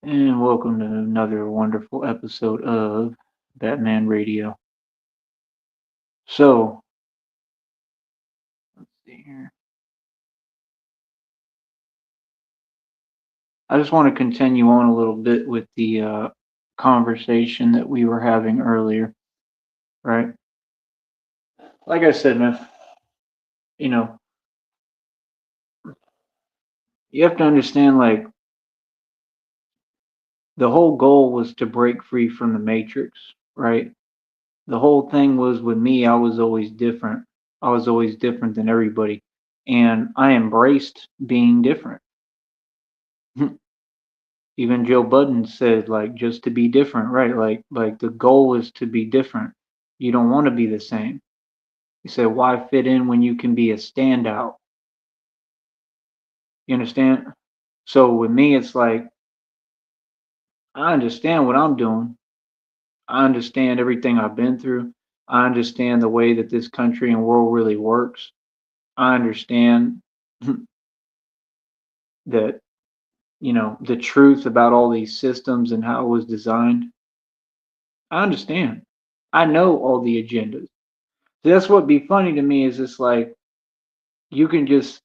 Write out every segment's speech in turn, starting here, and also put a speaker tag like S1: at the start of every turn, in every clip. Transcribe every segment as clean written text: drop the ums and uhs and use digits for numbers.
S1: And welcome to another wonderful episode of Batman Radio. So, let's see here. I just want to continue on a little bit with the conversation that we were having earlier, right? Like I said, man, you know, you have to understand, like, the whole goal was to break free from the matrix, right? The whole thing was with me, I was always different. I was always different than everybody. And I embraced being different. Even Joe Budden said, like, just to be different, right? Like the goal is to be different. You don't want to be the same. He said, why fit in when you can be a standout? You understand? So with me, it's like I understand what I'm doing. I understand everything I've been through. I understand the way that this country and world really works. I understand that, the truth about all these systems and how it was designed. I understand. I know all the agendas. That's what be funny to me is it's like you can just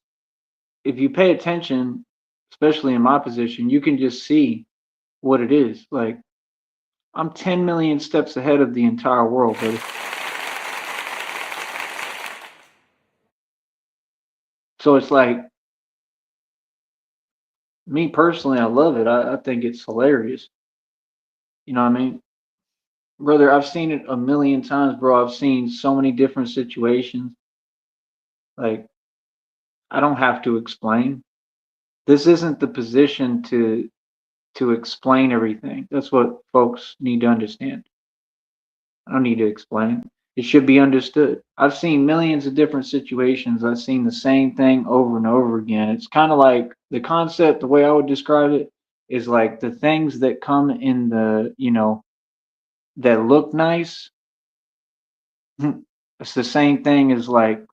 S1: if you pay attention, especially in my position, you can just see what it is. Like I'm 10 million steps ahead of the entire world, buddy. So it's like me personally, I love it. I think it's hilarious. You know what I mean? Brother, I've seen it a million times, bro. I've seen so many different situations. Like I don't have to explain. This isn't the position to explain everything. That's what folks need to understand. I don't need to explain. It should be understood. I've seen millions of different situations. I've seen the same thing over and over again. It's kind of like the concept, the way I would describe it is like the things that come in that look nice. It's the same thing as like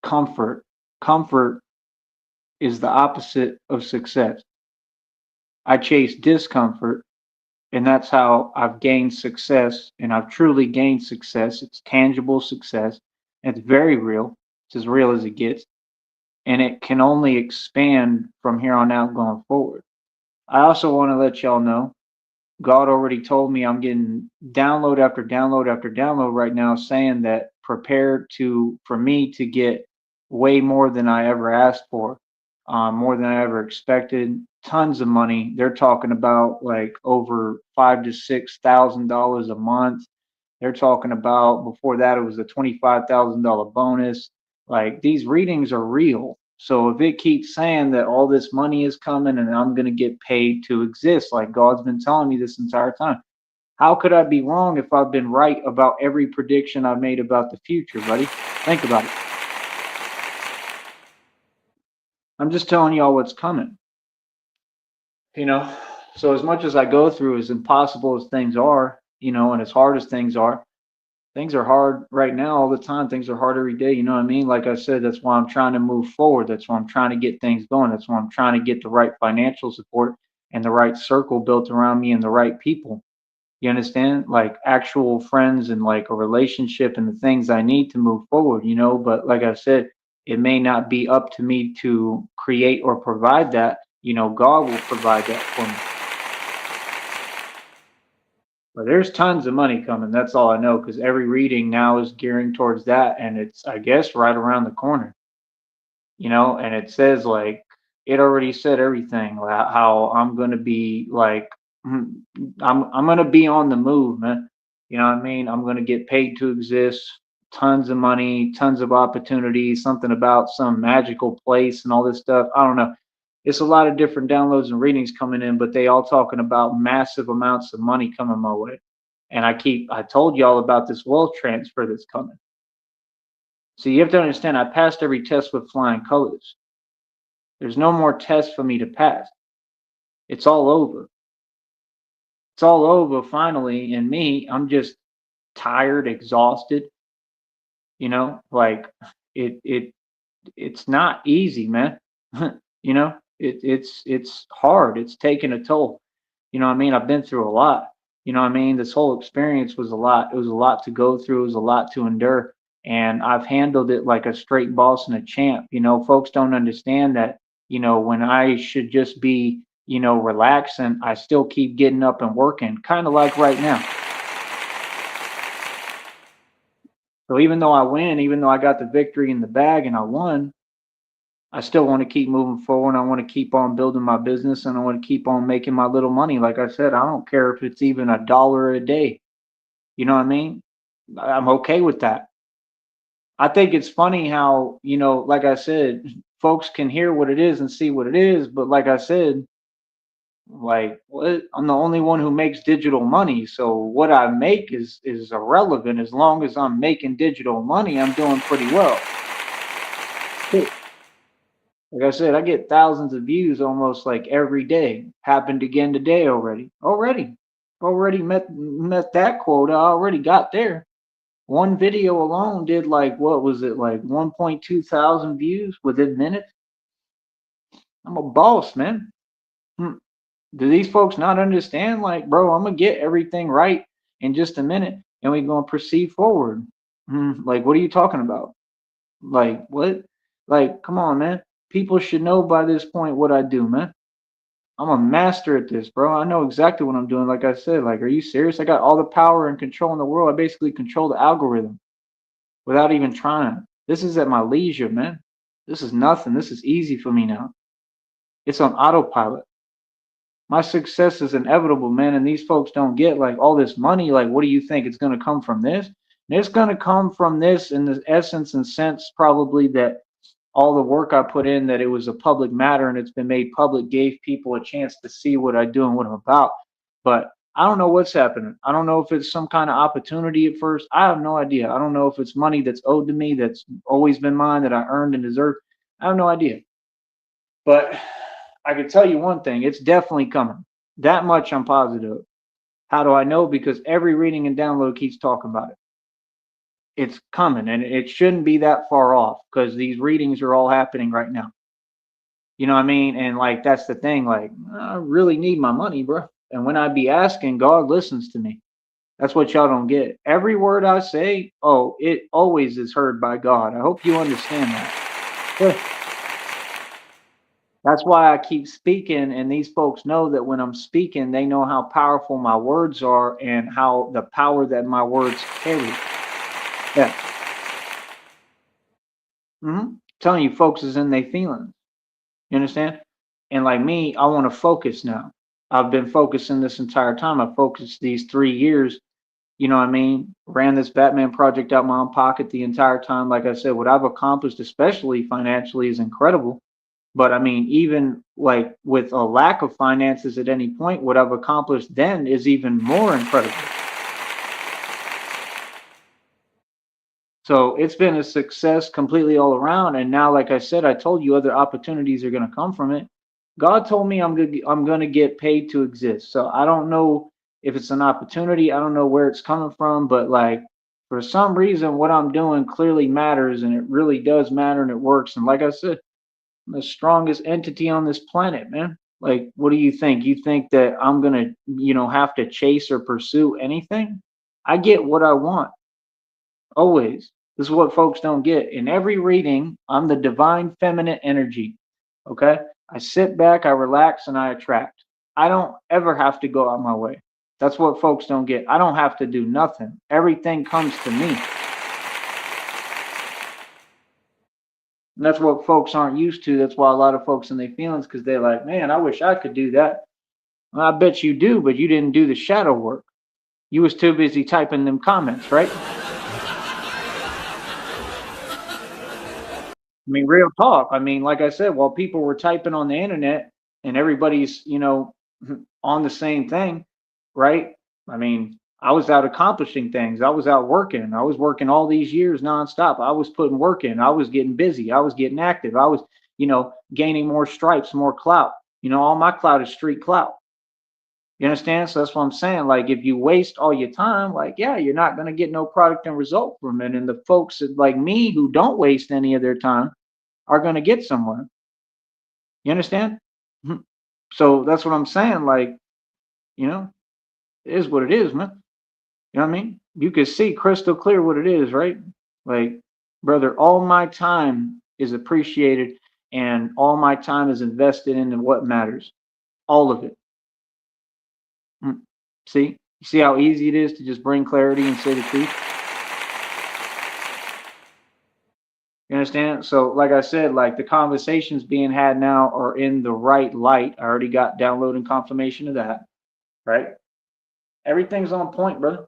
S1: comfort. Comfort is the opposite of success. I chase discomfort, and that's how I've gained success, and I've truly gained success. It's tangible success. And it's very real. It's as real as it gets, and it can only expand from here on out going forward. I also want to let y'all know God already told me I'm getting download after download after download right now saying that prepare to for me to get way more than I ever asked for, more than I ever expected. Tons of money. They're talking about like over $5,000 to $6,000 a month. They're talking about before that it was a $25,000 bonus. Like these readings are real. So if it keeps saying that all this money is coming and I'm going to get paid to exist, like God's been telling me this entire time, how could I be wrong if I've been right about every prediction I've made about the future, buddy? Think about it. I'm just telling y'all what's coming. You know, so as much as I go through, as impossible as things are, and as hard as things are hard right now all the time. Things are hard every day. You know what I mean? Like I said, that's why I'm trying to move forward. That's why I'm trying to get things going. That's why I'm trying to get the right financial support and the right circle built around me and the right people. You understand? Like actual friends and like a relationship and the things I need to move forward. But like I said, it may not be up to me to create or provide that. God will provide that for me. But there's tons of money coming. That's all I know because every reading now is gearing towards that, and it's I guess right around the corner. And it says like it already said everything how I'm gonna be like I'm gonna be on the move, man. You know what I mean? I'm gonna get paid to exist. Tons of money, tons of opportunities, something about some magical place and all this stuff. I don't know. It's a lot of different downloads and readings coming in, but they all talking about massive amounts of money coming my way. And I told y'all about this wealth transfer that's coming. So you have to understand, I passed every test with flying colors. There's no more tests for me to pass. It's all over. It's all over finally. And me, I'm just tired, exhausted. Like it it's not easy, man. It's hard. It's taking a toll. You know what I mean? I've been through a lot. You know what I mean? This whole experience was a lot. It was a lot to go through. It was a lot to endure. And I've handled it like a straight boss and a champ. You know, folks don't understand that, when I should just be, relaxing, I still keep getting up and working, kind of like right now. So even though I win, even though I got the victory in the bag and I won, I still want to keep moving forward. I want to keep on building my business and I want to keep on making my little money. Like I said, I don't care if it's even $1 a day. You know what I mean? I'm okay with that. I think it's funny how, like I said, folks can hear what it is and see what it is. But like I said, like what? I'm the only one who makes digital money. So what I make is irrelevant. As long as I'm making digital money, I'm doing pretty well. Like I said, I get thousands of views almost like every day. Happened again today already. Already met that quota. I already got there. One video alone did like what was it like 1.2 thousand views within minutes. I'm a boss, man. Hmm. Do these folks not understand? Like, bro, I'm gonna get everything right in just a minute, and we're gonna proceed forward. Like, what are you talking about? Like, what? Like, come on, man. People should know by this point what I do, man. I'm a master at this, bro. I know exactly what I'm doing. Like I said, like, are you serious? I got all the power and control in the world. I basically control the algorithm without even trying. This is at my leisure, man. This is nothing. This is easy for me now. It's on autopilot. My success is inevitable, man. And these folks don't get like all this money. Like, what do you think? It's going to come from this? And it's going to come from this in the essence and sense, probably that all the work I put in, that it was a public matter and it's been made public, gave people a chance to see what I do and what I'm about. But I don't know what's happening. I don't know if it's some kind of opportunity at first. I have no idea. I don't know if it's money that's owed to me, that's always been mine, that I earned and deserved. I have no idea. But I can tell you one thing, it's definitely coming. That much I'm positive. How do I know? Because every reading and download keeps talking about it. It's coming and it shouldn't be that far off because these readings are all happening right now. You know what I mean? And like that's the thing, like I really need my money, bro. And when I be asking, God listens to me. That's what y'all don't get. Every word I say, oh, it always is heard by God. I hope you understand that. Yeah. That's why I keep speaking, and these folks know that when I'm speaking, they know how powerful my words are and how the power that my words carry. Yeah. Telling you, folks is in their feelings. You understand? And like me, I want to focus now. I've been focusing this entire time. I focused these 3 years. You know what I mean? Ran this Batman project out my own pocket the entire time. Like I said, what I've accomplished, especially financially, is incredible. But I mean, even like with a lack of finances at any point, what I've accomplished then is even more incredible. So it's been a success completely all around. And now, like I said, I told you other opportunities are going to come from it. God told me I'm going to get paid to exist. So I don't know if it's an opportunity. I don't know where it's coming from, but like for some reason, what I'm doing clearly matters, and it really does matter, and it works. And like I said, I'm the strongest entity on this planet, man. Like, what do you think? You think that I'm going to, have to chase or pursue anything? I get what I want. Always. This is what folks don't get. In every reading, I'm the divine feminine energy. Okay? I sit back, I relax, and I attract. I don't ever have to go out my way. That's what folks don't get. I don't have to do nothing. Everything comes to me. And that's what folks aren't used to. That's why a lot of folks in their feelings, because they're like, man, I wish I could do that. Well, I bet you do, but you didn't do the shadow work. You was too busy typing them comments, right? I mean, real talk. I mean, like I said, while people were typing on the internet and everybody's, on the same thing, right? I mean, I was out accomplishing things. I was out working. I was working all these years nonstop. I was putting work in. I was getting busy. I was getting active. I was, gaining more stripes, more clout. All my clout is street clout. You understand? So that's what I'm saying. Like, if you waste all your time, like, yeah, you're not going to get no product and result from it. And the folks like me who don't waste any of their time are going to get somewhere. You understand? So that's what I'm saying. Like, You know, it is what it is, man. You know what I mean? You can see crystal clear what it is, right? Like, brother, all my time is appreciated and all my time is invested into what matters. All of it. Mm. See? You see how easy it is to just bring clarity and say the truth? You understand? So, like I said, like the conversations being had now are in the right light. I already got download and confirmation of that, right? Everything's on point, brother.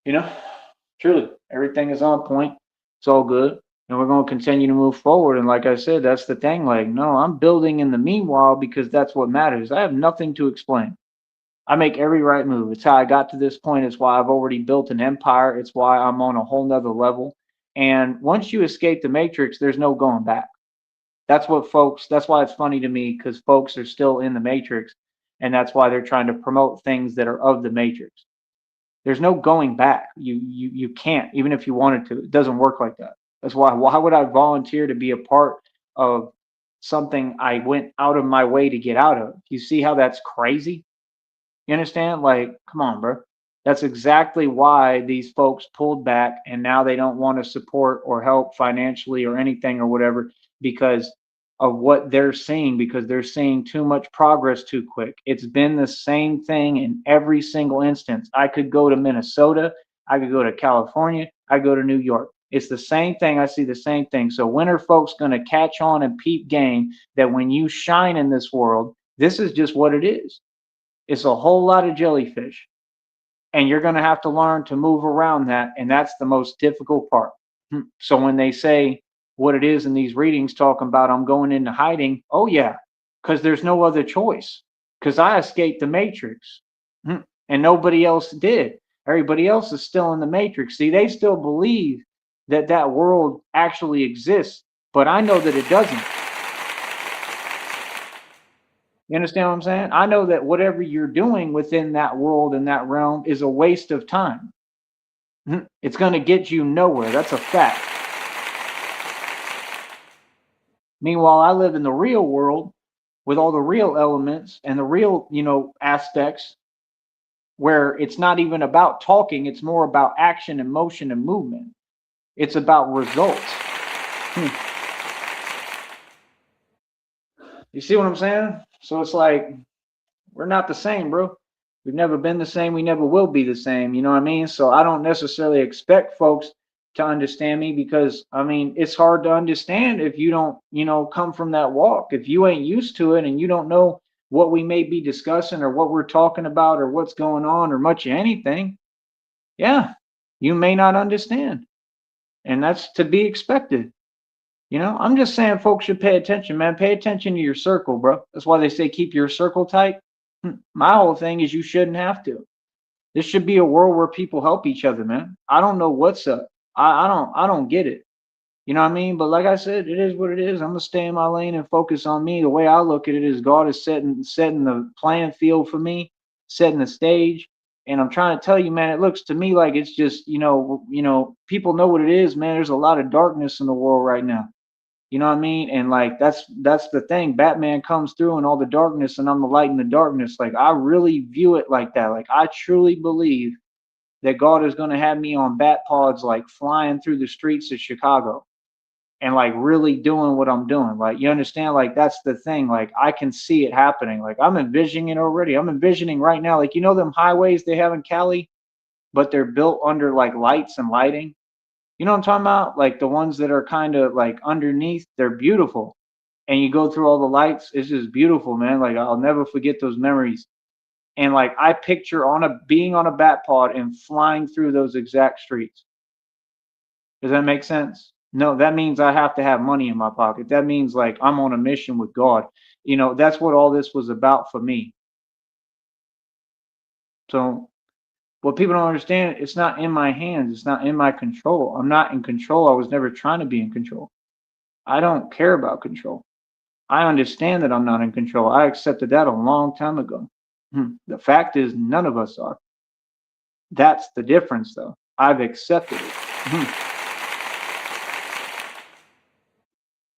S1: You know, truly, everything is on point. It's all good. And we're going to continue to move forward. And like I said, that's the thing. Like, no, I'm building in the meanwhile because that's what matters. I have nothing to explain. I make every right move. It's how I got to this point. It's why I've already built an empire. It's why I'm on a whole nother level. And once you escape the matrix, there's no going back. That's why it's funny to me because folks are still in the matrix. And that's why they're trying to promote things that are of the matrix. There's no going back. You can't, even if you wanted to. It doesn't work like that. That's why would I volunteer to be a part of something I went out of my way to get out of? You see how that's crazy? You understand? Like, come on, bro. That's exactly why these folks pulled back and now they don't want to support or help financially or anything or whatever because of what they're seeing, because they're seeing too much progress too quick. It's been the same thing in every single instance. I could go to Minnesota, I could go to California, I go to New York. It's the same thing. I see the same thing. So when are folks going to catch on and peep game that when you shine in this world, this is just what it is. It's a whole lot of jellyfish. And you're going to have to learn to move around that. And that's the most difficult part. So when they say what it is in these readings talking about, I'm going into hiding. Oh, yeah, because there's no other choice. Because I escaped the matrix and nobody else did. Everybody else is still in the matrix. See, they still believe that that world actually exists, but I know that it doesn't. You understand what I'm saying? I know that whatever you're doing within that world and that realm is a waste of time. It's going to get you nowhere. That's a fact. Meanwhile, I live in the real world with all the real elements and the real, aspects where it's not even about talking. It's more about action and motion and movement. It's about results. You see what I'm saying? So it's like, we're not the same, bro. We've never been the same. We never will be the same. You know what I mean? So I don't necessarily expect folks to understand me because, I mean, it's hard to understand if you don't, come from that walk. If you ain't used to it and you don't know what we may be discussing or what we're talking about or what's going on or much of anything, yeah, you may not understand. And that's to be expected. I'm just saying folks should pay attention, man. Pay attention to your circle, bro. That's why they say keep your circle tight. My whole thing is you shouldn't have to. This should be a world where people help each other, man. I don't know what's up. I don't get it. You know what I mean? But like I said, it is what it is. I'm gonna stay in my lane and focus on me. The way I look at it is God is setting the playing field for me, setting the stage. And I'm trying to tell you, man, it looks to me like it's just, people know what it is, man. There's a lot of darkness in the world right now. You know what I mean? And like that's the thing. Batman comes through in all the darkness and I'm the light in the darkness. Like I really view it like that. Like I truly believe that God is going to have me on bat pods like flying through the streets of Chicago and like really doing what I'm doing. Like you understand? Like that's the thing. Like I can see it happening. Like I'm envisioning it already. I'm envisioning right now. Like them highways they have in Cali, but they're built under like lights and lighting. You know what I'm talking about? Like the ones that are kind of like underneath, they're beautiful. And you go through all the lights, it's just beautiful, man. Like I'll never forget those memories. And like I picture being on a bat pod and flying through those exact streets. Does that make sense? No, that means I have to have money in my pocket. That means like I'm on a mission with God. That's what all this was about for me. So what people don't understand, it's not in my hands. It's not in my control. I'm not in control. I was never trying to be in control. I don't care about control. I understand that I'm not in control. I accepted that a long time ago. The fact is, none of us are. That's the difference, though. I've accepted it.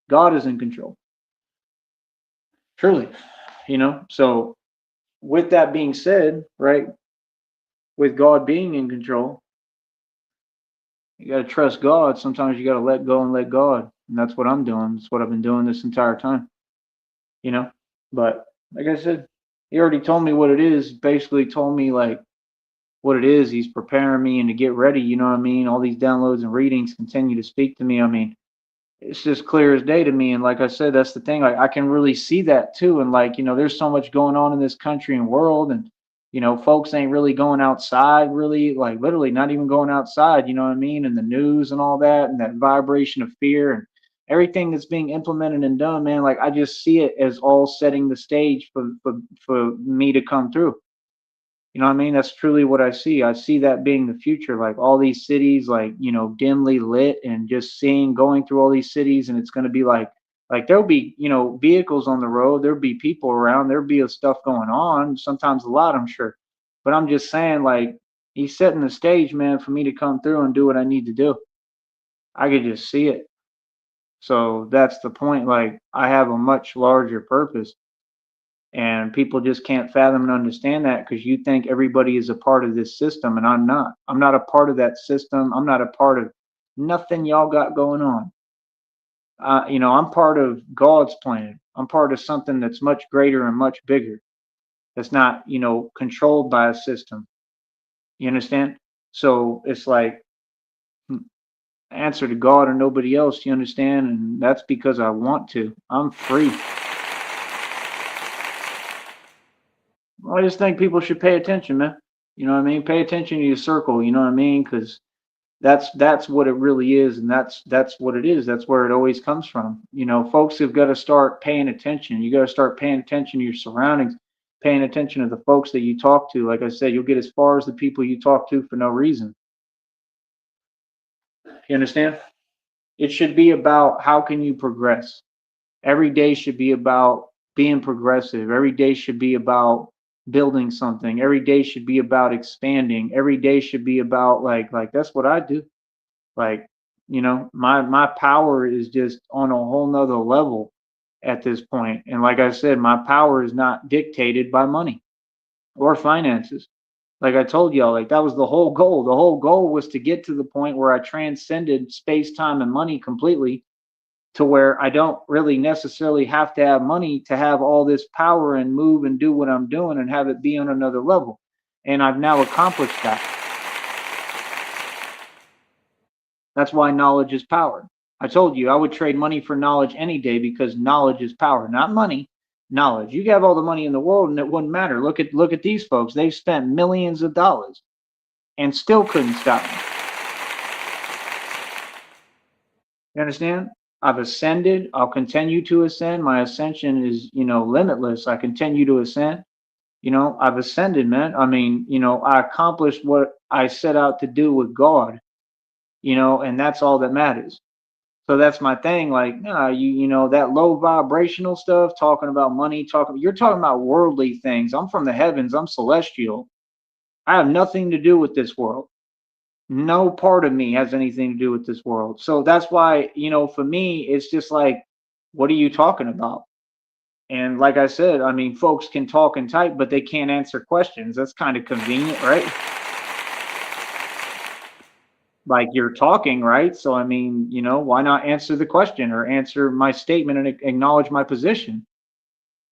S1: God is in control. Truly. So with that being said, right, with God being in control, you got to trust God. Sometimes you got to let go and let God. And that's what I'm doing. That's what I've been doing this entire time, you know? But like I said, he already told me what it is. Basically told me like what it is. He's preparing me and to get ready. You know what I mean? All these downloads and readings continue to speak to me. I mean, it's just clear as day to me. And like I said, that's the thing. Like I can really see that too. And like, there's so much going on in this country and world. And, folks ain't really going outside, really, like literally not even going outside, you know what I mean? And the news and all that, and that vibration of fear and everything that's being implemented and done, man. Like I just see it as all setting the stage for me to come through. You know what I mean? That's truly what I see. I see that being the future, like all these cities, like, dimly lit and just seeing, going through all these cities. And it's going to be like there'll be, vehicles on the road. There'll be people around. There'll be stuff going on. Sometimes a lot, I'm sure. But I'm just saying, like, he's setting the stage, man, for me to come through and do what I need to do. I could just see it. So that's the point. Like, I have a much larger purpose. And people just can't fathom and understand that because you think everybody is a part of this system, and I'm not. I'm not a part of that system. I'm not a part of nothing y'all got going on. I'm part of God's plan. I'm part of something that's much greater and much bigger. That's not, controlled by a system. You understand? So it's like answer to God or nobody else. You understand? And that's because I want to. I'm free. I just think people should pay attention, man. You know what I mean? Pay attention to your circle. You know what I mean? Because that's what it really is, and that's what it is. That's where it always comes from. Folks have got to start paying attention. You got to start paying attention to your surroundings, paying attention to the folks that you talk to. Like I said, you'll get as far as the people you talk to for no reason. You understand? It should be about how can you progress. Every day should be about being progressive. Every day should be about building something. Every day should be about expanding. Every day should be about like that's what I do. Like, my power is just on a whole nother level at this point. And like I said, my power is not dictated by money or finances. Like I told y'all, like that was the whole goal. The whole goal was to get to the point where I transcended space, time, and money completely to where I don't really necessarily have to have money to have all this power and move and do what I'm doing and have it be on another level. And I've now accomplished that. That's why knowledge is power. I told you I would trade money for knowledge any day because knowledge is power, not money. Knowledge. You can have all the money in the world and it wouldn't matter. Look at these folks. They've spent millions of dollars and still couldn't stop me. You understand? I've ascended. I'll continue to ascend. My ascension is, limitless. I continue to ascend. I've ascended, man. I mean, I accomplished what I set out to do with God, and that's all that matters. So that's my thing. Like, nah, that low vibrational stuff, talking about money, you're talking about worldly things. I'm from the heavens. I'm celestial. I have nothing to do with this world. No part of me has anything to do with this world. So that's why, for me, it's just like, what are you talking about? And like I said, I mean, folks can talk and type, but they can't answer questions. That's kind of convenient, right? Like you're talking, right? So, I mean, why not answer the question or answer my statement and acknowledge my position?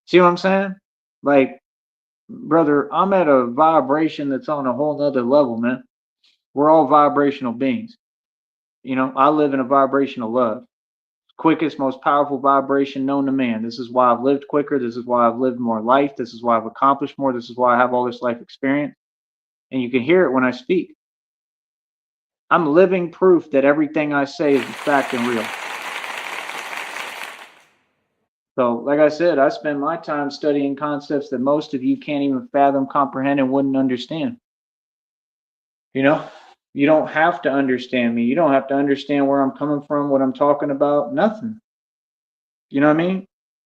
S1: See what I'm saying? Like, brother, I'm at a vibration that's on a whole nother level, man. We're all vibrational beings. I live in a vibration of love. Quickest, most powerful vibration known to man. This is why I've lived quicker. This is why I've lived more life. This is why I've accomplished more. This is why I have all this life experience. And you can hear it when I speak. I'm living proof that everything I say is fact and real. So, like I said, I spend my time studying concepts that most of you can't even fathom, comprehend, and wouldn't understand. You don't have to understand me. You don't have to understand where I'm coming from, what I'm talking about, nothing. You know what I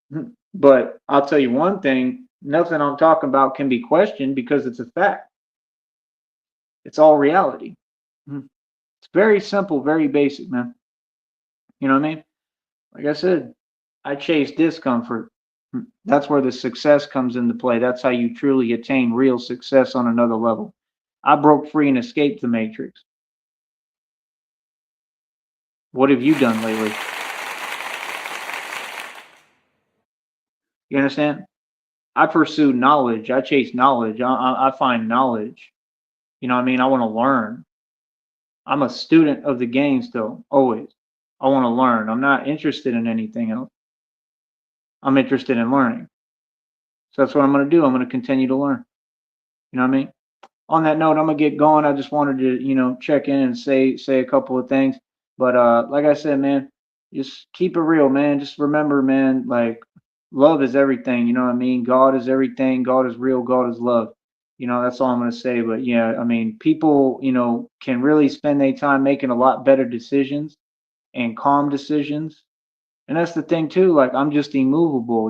S1: mean? But I'll tell you one thing, nothing I'm talking about can be questioned because it's a fact. It's all reality. It's very simple, very basic, man. You know what I mean? Like I said, I chase discomfort. That's where the success comes into play. That's how you truly attain real success on another level. I broke free and escaped the matrix. What have you done lately? You understand? I pursue knowledge. I chase knowledge. I find knowledge. You know what I mean? I want to learn. I'm a student of the game still, always. I want to learn. I'm not interested in anything else. I'm interested in learning. So that's what I'm going to do. I'm going to continue to learn. You know what I mean? On that note, I'm gonna get going. I just wanted to, check in and say a couple of things. But like I said, man, just keep it real, man. Just remember, man, like love is everything. You know what I mean? God is everything. God is real. God is love. That's all I'm gonna say. But yeah, I mean, people, can really spend their time making a lot better decisions and calm decisions. And that's the thing too. Like I'm just immovable.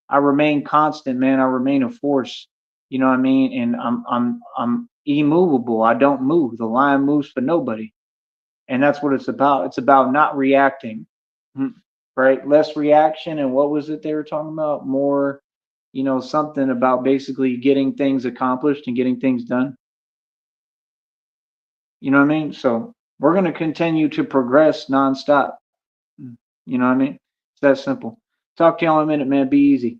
S1: I remain constant, man. I remain a force. You know what I mean? And I'm immovable. I don't move. The lion moves for nobody. And that's what it's about. It's about not reacting. Mhm. Right? Less reaction. And what was it they were talking about? More, something about basically getting things accomplished and getting things done. You know what I mean? So we're going to continue to progress nonstop. You know what I mean? It's that simple. Talk to y'all in a minute, man. Be easy.